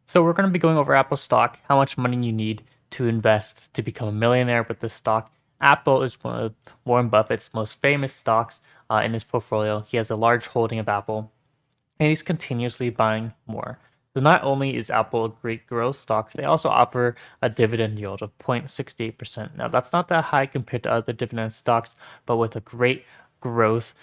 So we're going to be going over Apple stock, how much money you need to invest to become a millionaire with this stock. Apple is one of Warren Buffett's most famous stocks in his portfolio. He has a large holding of Apple, and he's continuously buying more. So not only is Apple a great growth stock, they also offer a dividend yield of 0.68%. Now that's not that high compared to other dividend stocks, but with a great growth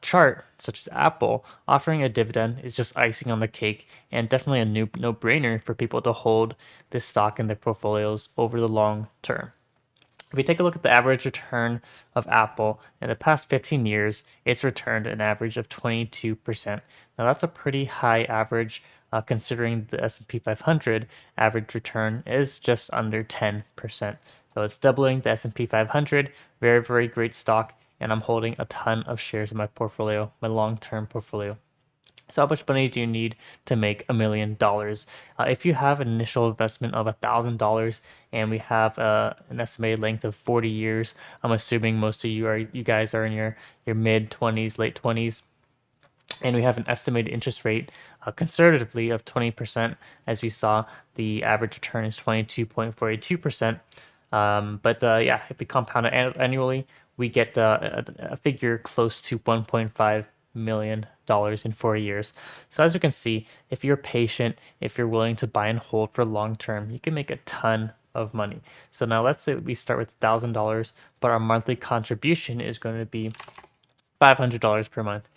chart such as Apple, offering a dividend is just icing on the cake and definitely a new no-brainer for people to hold this stock in their portfolios over the long term. If we take a look at the average return of Apple in the past 15 years, it's returned an average of 22%. Now that's a pretty high average considering the S&P 500 average return is just under 10%. So it's doubling the S&P 500, very, very great stock, and I'm holding a ton of shares in my portfolio, my long-term portfolio. So how much money do you need to make $1 million? If you have an initial investment of $1,000 and we have an estimated length of 40 years, I'm assuming most of you guys are in your mid 20s, late 20s, and we have an estimated interest rate conservatively of 20%. As we saw, the average return is 22.482%. Yeah, if we compound it annually, we get a figure close to $1.5 million in 4 years. So as you can see, if you're patient, if you're willing to buy and hold for long term, you can make a ton of money. So now let's say we start with $1,000, but our monthly contribution is going to be $500 per month.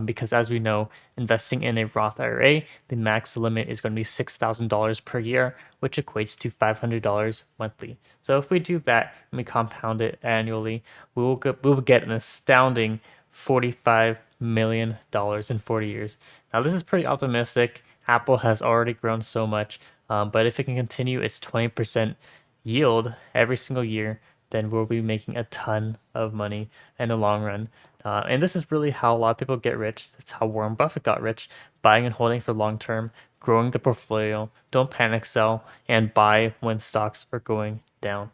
Because as we know, investing in a Roth IRA, the max limit is going to be $6,000 per year, which equates to $500 monthly. So if we do that and we compound it annually, we will get an astounding $45 million in 40 years. Now this is pretty optimistic. Apple has already grown so much, but if it can continue its 20% yield every single year, then we'll be making a ton of money in the long run. And this is really how a lot of people get rich. That's how Warren Buffett got rich, buying and holding for long term, growing the portfolio. Don't panic sell and buy when stocks are going down.